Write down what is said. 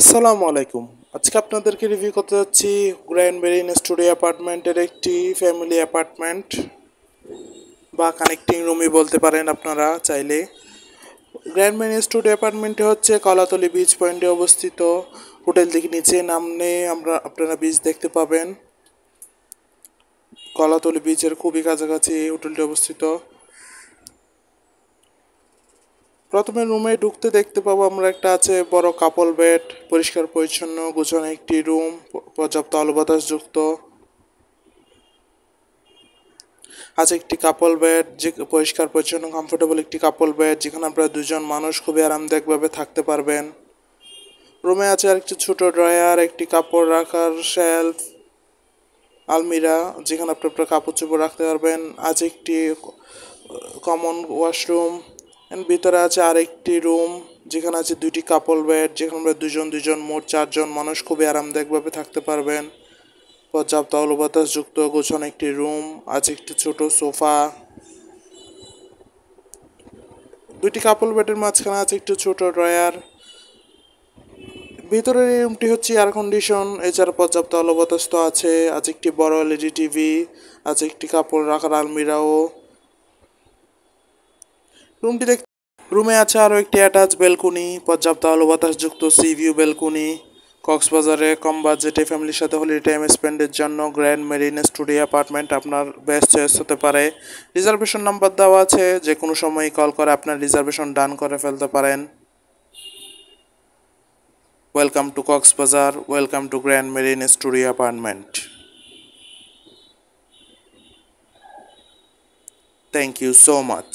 আসসালামু আলাইকুম। আজকে আপনাদেরকে রিভিউ করতে যাচ্ছি গ্র্যান্ড মেরিন স্টুডিও অ্যাপার্টমেন্টের একটি ফ্যামিলি অ্যাপার্টমেন্ট বা কানেক্টিং রুমই বলতে পারেন আপনারা চাইলে। গ্র্যান্ড মেরিন স্টুডিও অ্যাপার্টমেন্টটি হচ্ছে কলাতলি বিচ পয়েন্টে অবস্থিত। হোটেল থেকে নিচে নামলে আপনারা বিচ দেখতে পাবেন। কলাতলি বিচের খুবই কাছাকাছি এই হোটেলটি অবস্থিত। প্রথমে রুমে ঢুকতে দেখতে পাবো আমরা একটা আছে বড় কাপল বেড, পরিষ্কার পরিচ্ছন্ন গোছানো একটি রুম, পর্যাপ্ত আলো বাতাস যুক্ত আছে একটি কাপল বেড, যে পরিষ্কার পরিচ্ছন্ন কমফোর্টেবল একটি কাপল বেড যেখানে আপনারা দুজন মানুষ খুবই আরামদায়কভাবে থাকতে পারবেন। রুমে আছে আরেকটি ছোট ড্রয়ার, একটি কাপড় রাখার শেলফ, আলমিরা যেখানে আপনারা কাপড় চোপড় রাখতে পারবেন। আছে একটি কমন ওয়াশরুম, ভিতরে আছে আরেকটি রুম যেখানে আছে দুইটি কাপল বেড, যেখানে আমরা দুজন মোট চারজন মানুষ খুবই আরামদায়কভাবে থাকতে পারবেন। পর্যাপ্ত আলো বাতাস যুক্ত গোছানো একটি রুম, আছে একটি ছোট সোফা। দুইটি কাপল বেডের মাঝখানে আছে একটি ছোট ড্রয়ার। ভিতরের এই রুমটি হচ্ছে এয়ার কন্ডিশন, এছাড়া পর্যাপ্ত আলো বাতাস তো আছে একটি বড় এলইডি টিভি, আছে একটি কাপড় রাখার আলমিরাও। রুমটি দেখ রুমে আছে আরও একটি অ্যাটাচ ব্যালকনি, পর্যাপ্ত আলো বাতাস যুক্ত সি ভিউ ব্যালকনি। কক্সবাজারে কম বাজেটে ফ্যামিলির সাথে হলিডে টাইম স্পেন্ডের জন্য গ্র্যান্ড মেরিন স্টুডিও অ্যাপার্টমেন্ট আপনার বেস্ট চয়েস হতে পারে। রিজার্ভেশন নাম্বার দেওয়া আছে, যে কোনো সময়ই কল করে আপনার রিজার্ভেশন ডান করে ফেলতে পারেন। Welcome to Cox's Bazar, welcome to grand marine studio apartment. Thank you so much.